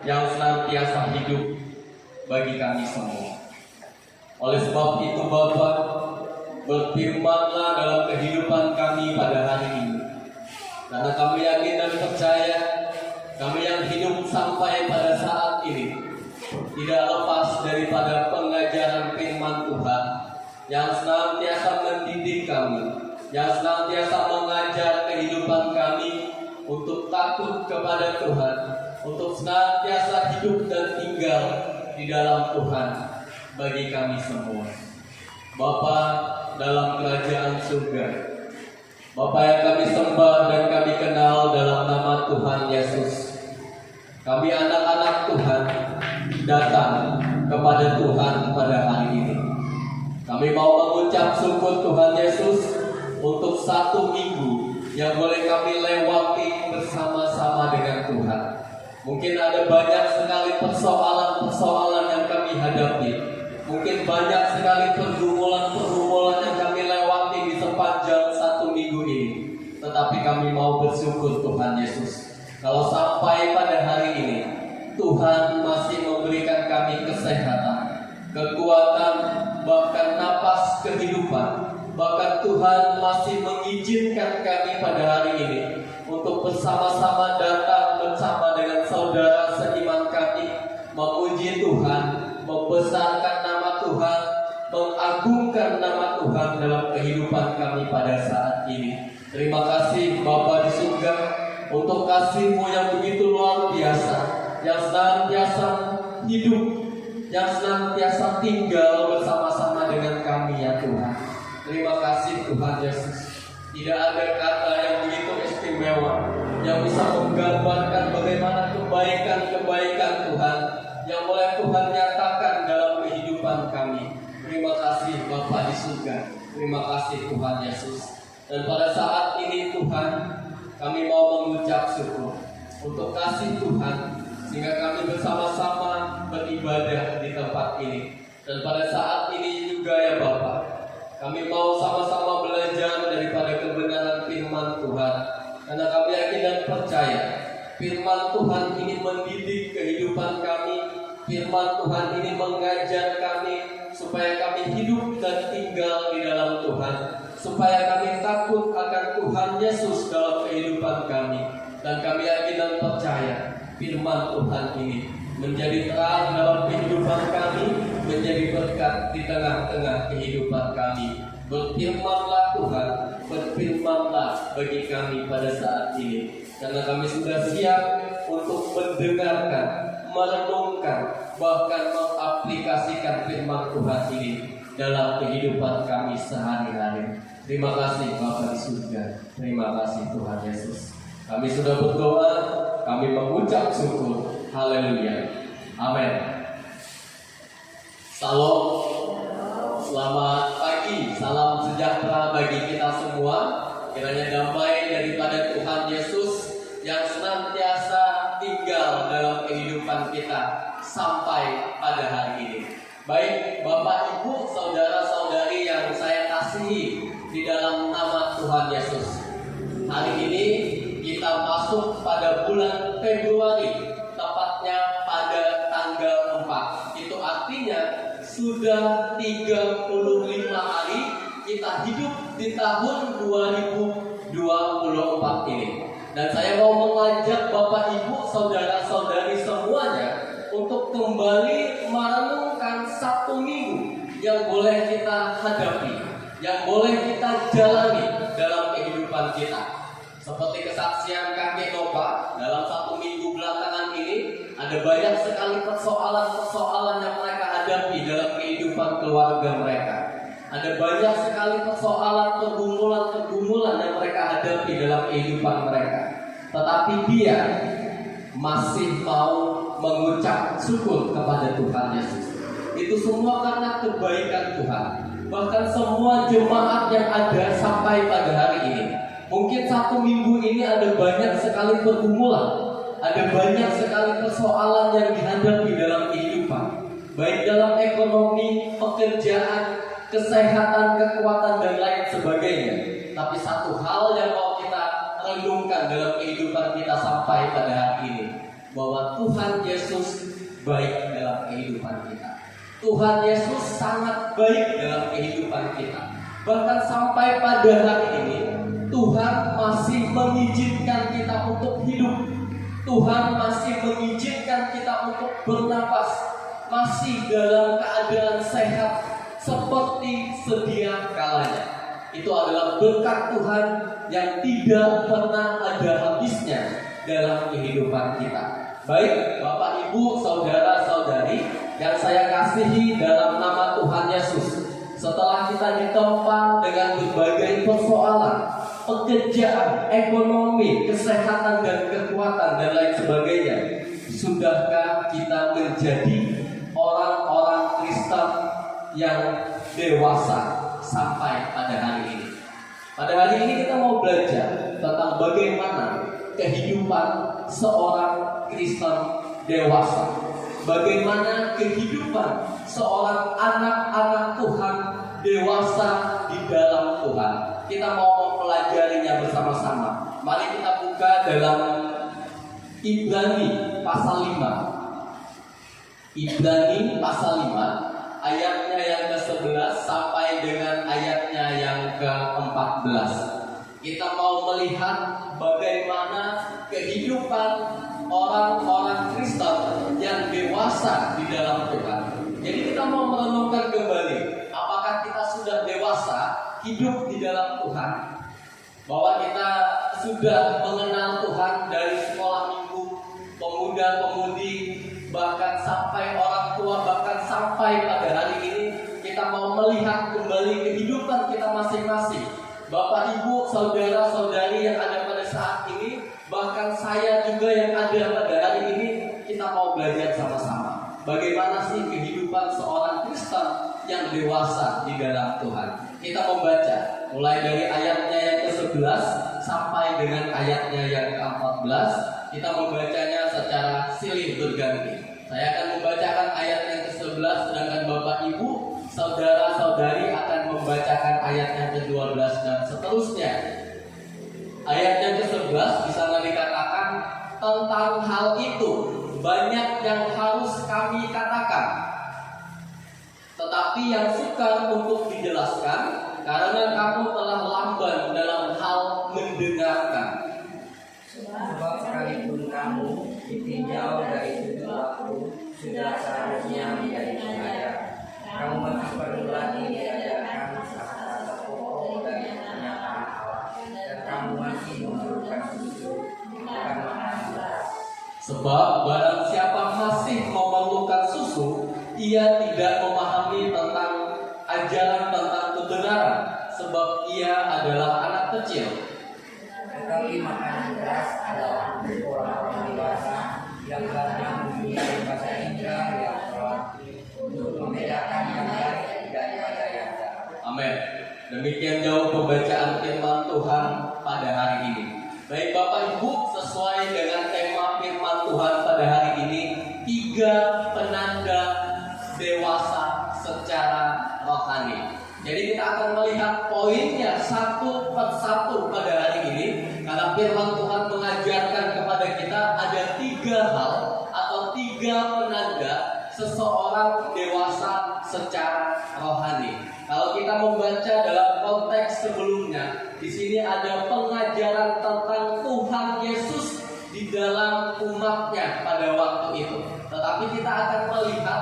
yang senantiasa hidup bagi kami semua. Oleh sebab itu Bapa, berfirmanlah dalam kehidupan kami pada hari ini. Karena kami yakin dan percaya, kami yang hidup sampai pada saat ini tidak lepas daripada pengajaran firman Tuhan yang senantiasa mendidik kami, yang senantiasa mengajar kehidupan kami untuk takut kepada Tuhan, untuk senantiasa hidup dan tinggal di dalam Tuhan bagi kami semua. Bapa dalam kerajaan surga, Bapa yang kami sembah dan kami kenal dalam nama Tuhan Yesus, kami anak-anak Tuhan datang kepada Tuhan pada hari ini. Kami mau mengucap syukur Tuhan Yesus untuk 1 minggu yang boleh kami lewati bersama-sama dengan Tuhan. Mungkin ada banyak sekali persoalan-persoalan yang kami hadapi. Mungkin banyak sekali pergumulan-pergumulan yang kami lewati di sepanjang 1 minggu ini. Tetapi kami mau bersyukur Tuhan Yesus, kalau sampai pada hari ini Tuhan masih memberikan kami kesehatan, kekuatan, bahkan napas kehidupan. Bahkan Tuhan masih mengizinkan kami pada hari ini untuk bersama-sama datang bersama dengan saudara seiman kami, memuji Tuhan, membesarkan nama Tuhan, mengagungkan nama Tuhan dalam kehidupan kami pada saat ini. Terima kasih Bapa di surga untuk kasih-Mu yang begitu luar biasa, yang senantiasa hidup, yang senantiasa tinggal bersama-sama dengan kami ya Tuhan. Terima kasih Tuhan Yesus. Tidak ada kata yang begitu istimewa yang bisa menggambarkan bagaimana kebaikan-kebaikan Tuhan yang boleh Tuhan nyatakan dalam kehidupan kami. Terima kasih Bapa di surga. Terima kasih Tuhan Yesus. Dan pada saat ini Tuhan, kami mau mengucap syukur untuk kasih Tuhan, sehingga kami bersama-sama beribadah di tempat ini. Dan pada saat ini juga ya Bapa, kami mau sama-sama belajar daripada kebenaran firman Tuhan. Karena kami yakin dan percaya firman Tuhan ini mendidik kehidupan kami. Firman Tuhan ini mengajar kami supaya kami hidup dan tinggal di dalam Tuhan, supaya kami takut akan Tuhan Yesus dalam kehidupan kami. Dan kami yakin dan percaya firman Tuhan ini menjadi terang dalam kehidupan kami, menjadi berkat di tengah-tengah kehidupan kami. Berfirmanlah Tuhan, berfirmanlah bagi kami pada saat ini. Karena kami sudah siap untuk mendengarkan, merenungkan, bahkan mengaplikasikan firman Tuhan ini dalam kehidupan kami sehari-hari. Terima kasih Bapa di surga. Terima kasih Tuhan Yesus. Kami sudah berdoa, kami mengucap syukur. Haleluya. Amin. Salam. Selamat pagi. Salam sejahtera bagi kita semua. Kiranya damai daripada Tuhan Yesus yang senantiasa tinggal dalam kehidupan kita sampai pada hari ini. Baik Bapak Ibu, saudara-saudari yang saya kasihi di dalam nama Tuhan Yesus, hari ini kita masuk pada bulan Februari, tepatnya pada tanggal 4. Itu artinya sudah 35 hari kita hidup di tahun 2024 ini. Dan saya mau mengajak Bapak Ibu, saudara-saudari semuanya untuk kembali merenungkan 1 minggu yang boleh kita hadapi, yang boleh kita jalani dalam kehidupan kita. Seperti kesaksian kakek Nova, dalam 1 minggu belakangan ini ada banyak sekali persoalan-persoalan yang mereka hadapi dalam kehidupan keluarga mereka. Ada banyak sekali persoalan, pergumulan-pergumulan yang mereka hadapi dalam kehidupan mereka. Tetapi dia masih mau mengucap syukur kepada Tuhan Yesus. Itu semua karena kebaikan Tuhan. Bahkan semua jemaat yang ada sampai pada hari ini, mungkin 1 minggu ini ada banyak sekali pergumulan, ada banyak sekali persoalan yang dihadapi dalam kehidupan, baik dalam ekonomi, pekerjaan, kesehatan, kekuatan, dan lain sebagainya. Tapi satu hal yang mau kita renungkan dalam kehidupan kita sampai pada hari ini, bahwa Tuhan Yesus baik dalam kehidupan kita. Tuhan Yesus sangat baik dalam kehidupan kita. Bahkan sampai pada hari ini Tuhan masih mengizinkan kita untuk hidup. Tuhan masih mengizinkan kita untuk bernapas, masih dalam keadaan sehat seperti sedia kalanya. Itu adalah berkat Tuhan yang tidak pernah ada habisnya dalam kehidupan kita. Baik Bapak Ibu, saudara-saudari yang saya kasihi dalam nama Tuhan Yesus, setelah kita ditempa dengan berbagai persoalan, pekerjaan, ekonomi, kesehatan dan kekuatan dan lain sebagainya, sudahkah kita menjadi orang-orang Kristen yang dewasa sampai pada hari ini? Pada hari ini kita mau belajar tentang bagaimana kehidupan seorang Kristen dewasa, bagaimana kehidupan seorang anak-anak Tuhan dewasa di dalam Tuhan. Kita mau mempelajarinya bersama-sama. Mari kita buka dalam Ibrani pasal 5. Ibrani pasal 5 ayatnya yang ke-11 sampai dengan ayatnya yang ke-14. Kita mau melihat bagaimana kehidupan orang-orang Kristen yang dewasa di dalam Tuhan. Jadi kita mau merenungkan kembali, apakah kita sudah dewasa hidup di dalam Tuhan? Bahwa kita sudah mengenal Tuhan dari sekolah minggu, pemuda-pemudi, bahkan sampai orang tua, bahkan sampai pada hari ini kita mau melihat kembali kehidupan kita masing-masing. Bapak, Ibu, saudara-saudari yang ada pada saat ini, bahkan saya juga yang ada pada hari ini, kita mau belajar sama-sama. Bagaimana sih kehidupan seorang Kristen yang dewasa di dalam Tuhan? Kita membaca mulai dari ayatnya yang ke-11 sampai dengan ayatnya yang ke-14. Kita membacanya secara silih berganti. Saya akan membacakan ayat yang ke-11, sedangkan Bapak Ibu, saudara-saudari akan membacakan ayat yang ke-12 dan seterusnya. Ayat yang ke-11 di sana dikatakan, tentang hal itu banyak yang harus kami katakan, tetapi yang sukar untuk dijelaskan, karena kamu telah lamban dalam hal mendengarkan. Sebab sekalipun kamu ditinjau dari sudut waktu, sudah seharusnya menjadi pengajar. Kamu masih perlu lagi diajarkan kata-kata pokok dari kenyataan Allah, dan kamu masih memerlukan susu, bukan makanan beras. Sebab barang siapa masih memerlukan susu, ia tidak memahami tentang ajaran tentang kebenaran, sebab ia adalah anak kecil. Tetapi makanan beras adalah untuk orang-orang dewasa yang telah mempunyai bahasa indra yang kuat untuk membedakan yang baik daripada yang jahat. Amin. Demikian jauh pembacaan firman Tuhan pada hari ini. Baik Bapak Ibu, sesuai dengan tema firman Tuhan pada hari ini, 3 penanda dewasa secara rohani. Jadi kita akan melihat poinnya satu persatu pada hari ini, karena firman Tuhan mengajarkan kepada kita ada 3 hal atau 3 penanda seseorang dewasa secara rohani. Kalau kita membaca dalam konteks sebelumnya, di sini ada pengajaran tentang Tuhan Yesus di dalam umatnya pada waktu itu. Tetapi kita akan melihat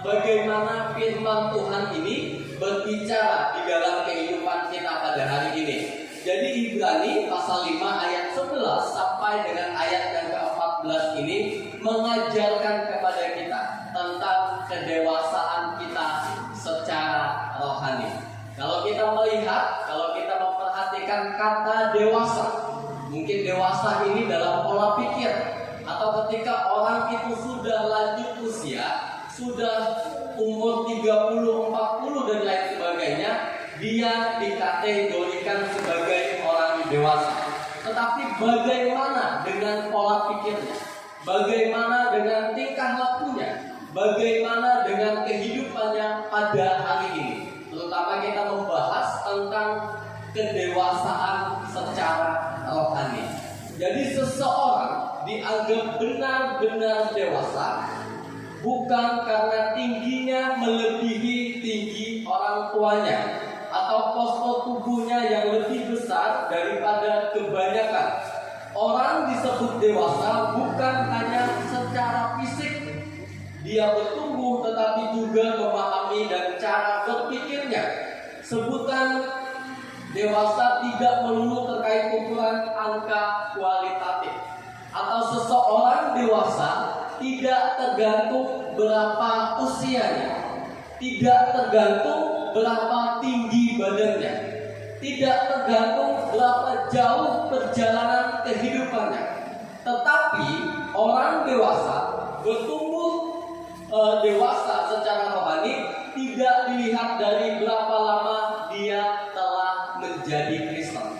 bagaimana firman Tuhan ini berbicara di dalam kehidupan kita pada hari ini. Jadi Ibrani pasal 5 ayat 11 sampai dengan ayat yang ke-14 ini mengajarkan kepada kita tentang kedewasaan kita secara rohani. Kalau kita melihat, kalau kita memperhatikan kata dewasa, mungkin dewasa ini dalam pola pikir, atau ketika orang itu sudah lanjut usia, sudah umur 30, 40 dan lain sebagainya, dia dikategorikan sebagai orang dewasa. Tetapi bagaimana dengan pola pikirnya? Bagaimana dengan tingkah lakunya? Bagaimana dengan kehidupannya pada hari ini? Terutama kita membahas tentang kedewasaan secara rohani. Jadi seseorang dianggap benar-benar dewasa bukan karena tingginya melebihi tinggi orang tuanya atau postur tubuhnya yang lebih besar daripada kebanyakan. Orang disebut dewasa bukan hanya secara fisik dia bertumbuh, tetapi juga memahami dan cara berpikirnya. Sebutan dewasa tidak melulu terkait ukuran angka kualitatif, atau seseorang dewasa tidak tergantung berapa usianya, tidak tergantung berapa tinggi badannya, tidak tergantung berapa jauh perjalanan kehidupannya. Tetapi orang dewasa bertumbuh dewasa secara rohani tidak dilihat dari berapa lama dia telah menjadi Kristen.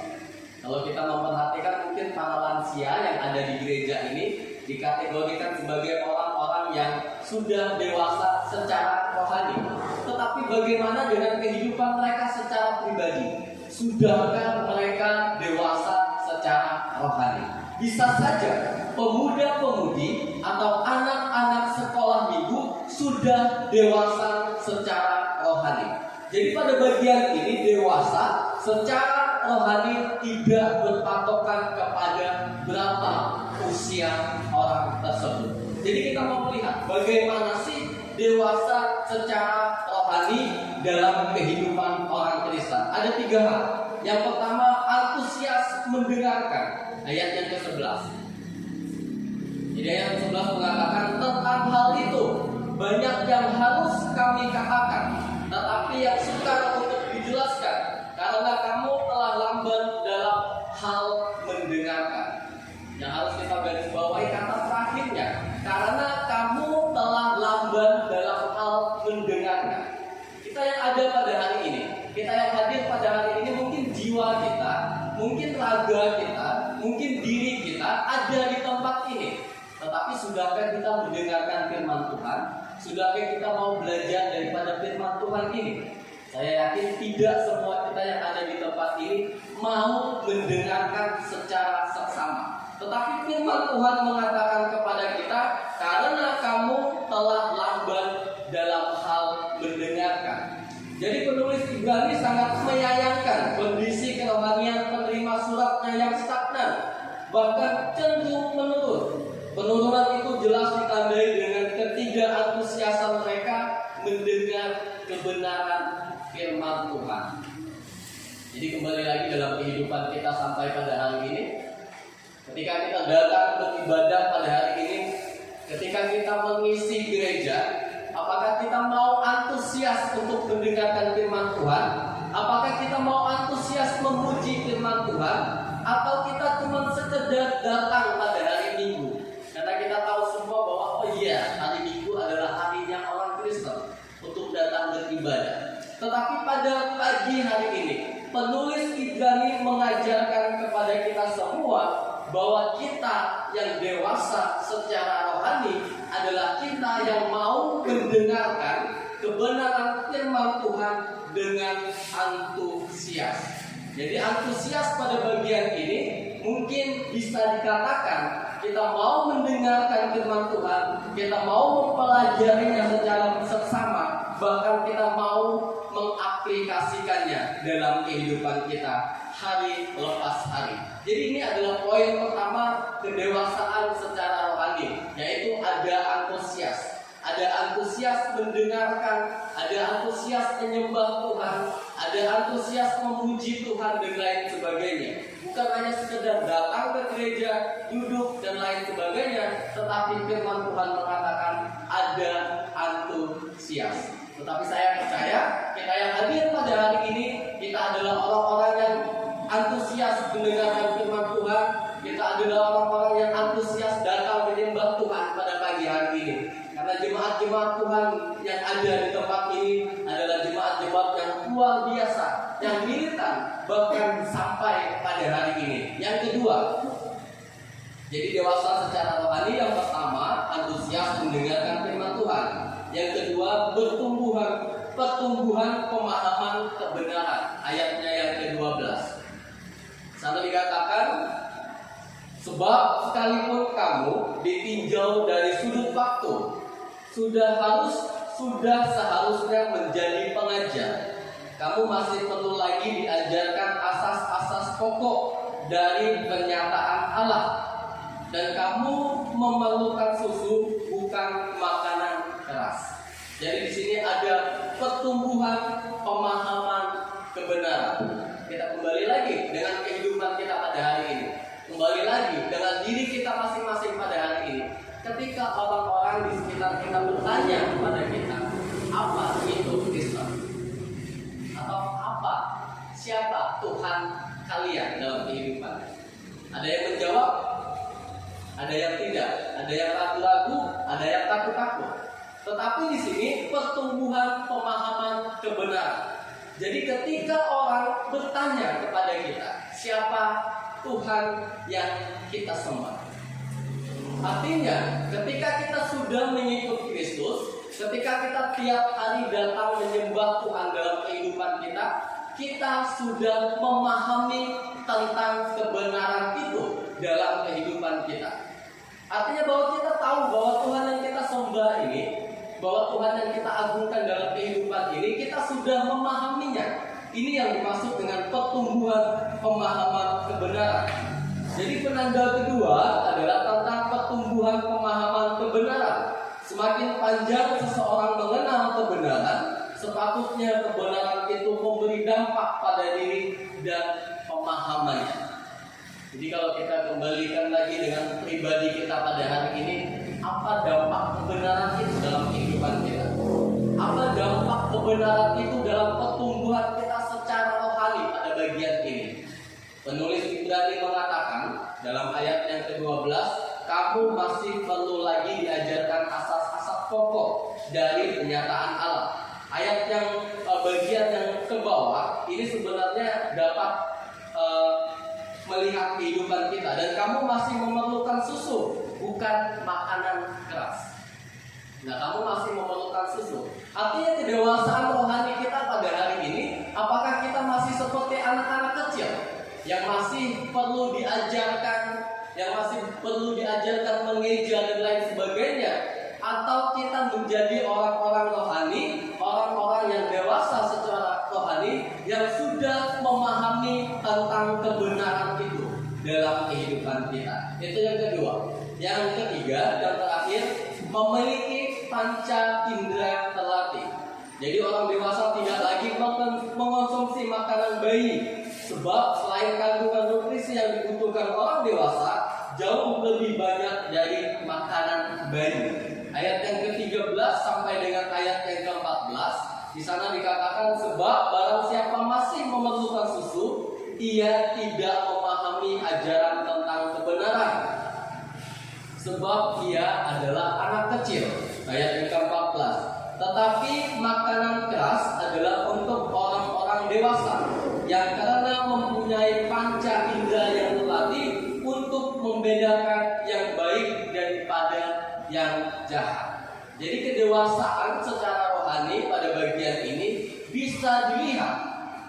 Kalau kita memperhatikan mungkin para lansia yang ada di gereja ini dikategorikan sebagai orang-orang yang sudah dewasa secara rohani. Tetapi bagaimana dengan kehidupan mereka secara pribadi? Sudahkah mereka dewasa secara rohani? Bisa saja pemuda-pemudi atau anak-anak sekolah minggu sudah dewasa secara rohani. Jadi pada bagian ini dewasa secara rohani tidak berpatokan kepada berapa usia orang tersebut. Jadi kita mau melihat bagaimana sih dewasa secara rohani dalam kehidupan orang Kristen. Ada 3 hal. Yang pertama, antusias mendengarkan. Ayat yang ke-11. Jadi ayat yang ke-11 mengatakan, tentang hal itu banyak yang harus kami katakan, tetapi yang sukar untuk dijelaskan, karena kamu telah lamban dalam hal mendengarkan. Yang harus kita garis bawahi kata terakhirnya, karena kamu telah lamban dalam hal mendengarkan. Kita yang ada pada hari ini, kita yang hadir pada hari ini, mungkin jiwa kita, mungkin raga kita, mungkin diri kita ada di tempat ini. Tetapi sudahkah kita mendengarkan firman Tuhan? Sudahkah kita mau belajar daripada firman Tuhan ini? Saya yakin tidak semua kita yang ada di tempat ini mau mendengarkan secara seksama. Tetapi firman Tuhan mengatakan kepada kita, karena kamu telah lamban dalam hal mendengarkan. Jadi penulis Ibrani sangat menyayangkan kondisi kerohanian penerima suratnya yang stagnan, bahkan cenderung menurun. Penurunan itu jelas ditandai dengan ketidakantusiasan mereka mendengar kebenaran firman Tuhan. Jadi kembali lagi dalam kehidupan kita sampai pada hari ini, ketika kita datang beribadah pada hari ini, ketika kita mengisi gereja, apakah kita mau antusias untuk mendengarkan firman Tuhan? Apakah kita mau antusias memuji firman Tuhan? Atau kita cuma sekedar datang pada hari Minggu? Karena kita tahu semua bahwa hari Minggu adalah harinya orang Kristen untuk datang beribadah. Tetapi pada pagi hari ini, penulis Ibrani mengajarkan kepada kita semua bahwa kita yang dewasa secara rohani adalah kita yang mau mendengarkan kebenaran firman Tuhan dengan antusias. Jadi antusias pada bagian ini mungkin bisa dikatakan kita mau mendengarkan firman Tuhan, kita mau mempelajarinya secara seksama, bahkan kita mau mengaplikasikannya dalam kehidupan kita hari lepas hari. Jadi ini adalah poin pertama kedewasaan secara rohani, yaitu ada antusias. Ada antusias mendengarkan, ada antusias menyembah Tuhan, ada antusias memuji Tuhan dan lain sebagainya. Bukan hanya sekedar datang ke gereja, duduk dan lain sebagainya, tetapi firman Tuhan mengatakan ada antusias. Tetapi saya percaya kita yang hadir pada hari ini, kita adalah orang-orang yang antusias mendengarkan firman Tuhan. Kita adalah orang-orang yang antusias datang menyembah Tuhan pada pagi hari ini. Karena jemaat-jemaat Tuhan yang ada di tempat ini adalah jemaat-jemaat yang luar biasa, yang militan, bahkan sampai pada hari ini. Yang kedua, jadi dewasa secara rohani. Yang pertama, antusias mendengarkan firman Tuhan. Yang kedua, pertumbuhan pemahaman kebenaran. Ayatnya yang ke-12. Sana dikatakan, sebab Sebab sekalipun kamu ditinjau dari sudut waktu, sudah seharusnya menjadi pengajar. Kamu masih perlu lagi diajarkan asas-asas pokok dari pernyataan Allah. Dan kamu memerlukan susu, bukan makanan keras. Jadi di sini ada pertumbuhan pemahaman kebenaran. Kita kembali lagi dengan kehidupan kita pada hari ini. Kembali lagi dengan diri kita masing-masing pada hari ini. Ketika orang-orang di sekitar kita bertanya kepada kita, apa itu Kristen? Atau siapa Tuhan kalian dalam kehidupan? Ada yang menjawab, ada yang tidak, ada yang ragu-ragu, ada yang takut-takut. Tetapi di sini pertumbuhan pemahaman kebenaran. Jadi ketika orang bertanya kepada kita, siapa Tuhan yang kita sembah? Artinya, ketika kita sudah mengikut Kristus, ketika kita tiap hari datang menyembah Tuhan dalam kehidupan kita, kita sudah memahami tentang kebenaran itu dalam kehidupan kita. Artinya bahwa kita tahu bahwa Tuhan yang kita sembah ini, bahwa Tuhan yang kita agungkan dalam kehidupan ini, kita sudah memahaminya. Ini yang dimaksud dengan pertumbuhan pemahaman kebenaran. Jadi penanda kedua adalah tentang pertumbuhan pemahaman kebenaran. Semakin panjang seseorang mengenal kebenaran, sepatutnya kebenaran itu memberi dampak pada diri dan pemahamannya. Jadi kalau kita kembalikan lagi dengan pribadi kita pada hari ini, apa dampak kebenaran itu dalam kehidupan kita? Apa dampak kebenaran itu dalam pertumbuhan kita secara rohani pada bagian ini? Penulis Ibrani mengatakan dalam ayat yang ke-12, kamu masih perlu lagi diajarkan asas-asas pokok dari pernyataan Allah. Ayat yang bagian yang ke bawah ini sebenarnya dapat melihat kehidupan kita, dan kamu masih memerlukan susu, bukan makanan keras. Nah, kamu masih memerlukan susu. Artinya kedewasaan rohani kita pada hari ini, apakah kita masih seperti anak-anak kecil yang masih perlu diajarkan, mengeja dan lain sebagainya, atau kita menjadi orang-orang rohani, orang-orang yang dewasa secara rohani, yang sudah memahami tentang kebenaran itu dalam kehidupan kita. Itu yang kedua. Yang ketiga dan terakhir, memiliki panca indera terlatih. Jadi orang dewasa tidak lagi mengonsumsi makanan bayi, sebab selain kandungan nutrisi yang dibutuhkan orang dewasa, jauh lebih banyak dari makanan bayi. Ayat yang ke-13 sampai dengan ayat yang ke-14, di sana dikatakan, sebab barang siapa masih memerlukan susu, ia tidak memahami ajaran tentang kebenaran, sebab ia adalah anak kecil. Ayat yang ke-14, tetapi makanan keras adalah untuk orang-orang dewasa, yang karena mempunyai panca indera yang terlatih untuk membedakan yang baik daripada yang jahat. Jadi kedewasaan secara rohani pada bagian ini bisa dilihat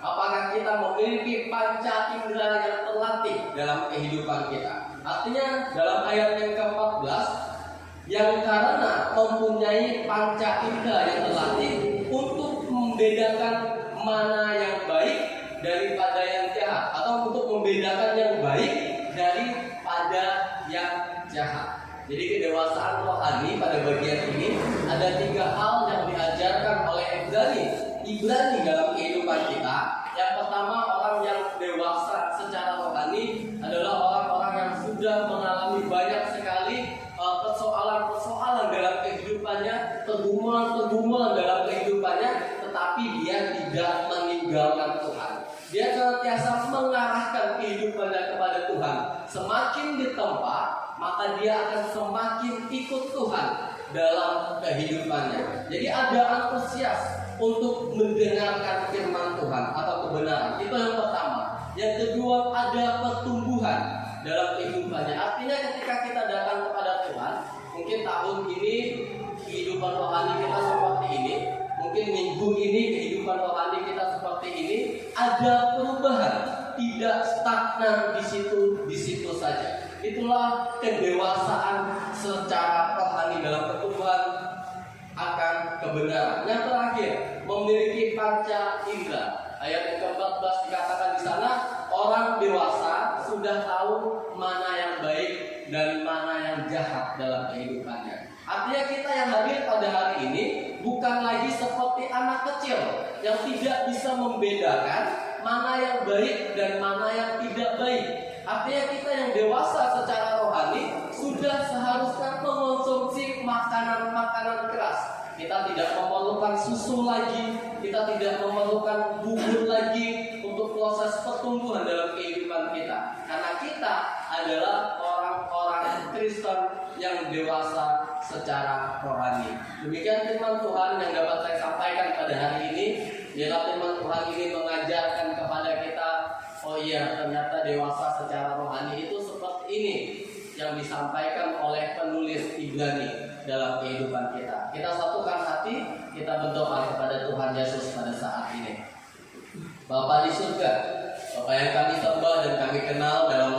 apakah kita memiliki panca indera yang terlatih dalam kehidupan kita. Artinya dalam ayat yang ke-14, yang karena mempunyai panca indera yang terlatih untuk membedakan mana yang baik daripada yang jahat, atau untuk membedakan yang baik daripada yang jahat. Jadi kedewasaan rohani pada bagian ini ada 3 hal yang diajarkan oleh Ibrani dalam kehidupan kita. Yang pertama, orang yang dewasa secara rohani adalah orang-orang yang sudah mengalami banyak sekali persoalan-persoalan dalam kehidupannya, pergumulan-pergumulan dalam kehidupannya, tetapi dia tidak meninggalkan Tuhan. Dia senantiasa mengarahkan kehidupannya kepada Tuhan. Semakin ditempa, maka dia akan semakin ikut Tuhan dalam kehidupannya. Jadi ada antusias untuk mendengarkan firman Tuhan atau kebenaran. Itu yang pertama. Yang kedua, ada pertumbuhan dalam kehidupannya. Artinya ketika kita datang kepada Tuhan, mungkin tahun ini kehidupan rohani kita seperti ini, mungkin minggu ini kehidupan rohani kita seperti ini, ada perubahan, tidak stagnan di situ saja. Itulah kedewasaan secara rohani dalam pertumbuhan akan kebenaran. Yang terakhir, memiliki panca indera. Ayat yang ke-14 dikatakan di sana, orang dewasa sudah tahu mana yang baik dan mana yang jahat dalam kehidupannya. Artinya kita yang hadir pada hari ini bukan lagi seperti anak kecil yang tidak bisa membedakan mana yang baik dan mana yang tidak baik. Artinya kita yang dewasa secara rohani sudah seharusnya mengonsumsi makanan-makanan keras. Kita tidak memerlukan susu lagi, kita tidak memerlukan bubur lagi untuk proses pertumbuhan dalam kehidupan kita. Karena kita adalah orang-orang Kristen yang dewasa secara rohani. Demikian firman Tuhan yang dapat saya sampaikan pada hari ini. Bila firman Tuhan ini mengajarkan kepada kita, oh iya, ternyata dewasa secara rohani itu seperti ini yang disampaikan oleh penulis Ibrani dalam kehidupan kita. Kita satukan hati, kita berdoa kepada Tuhan Yesus pada saat ini. Bapa di surga, Bapa yang kami sembah dan kami kenal dalam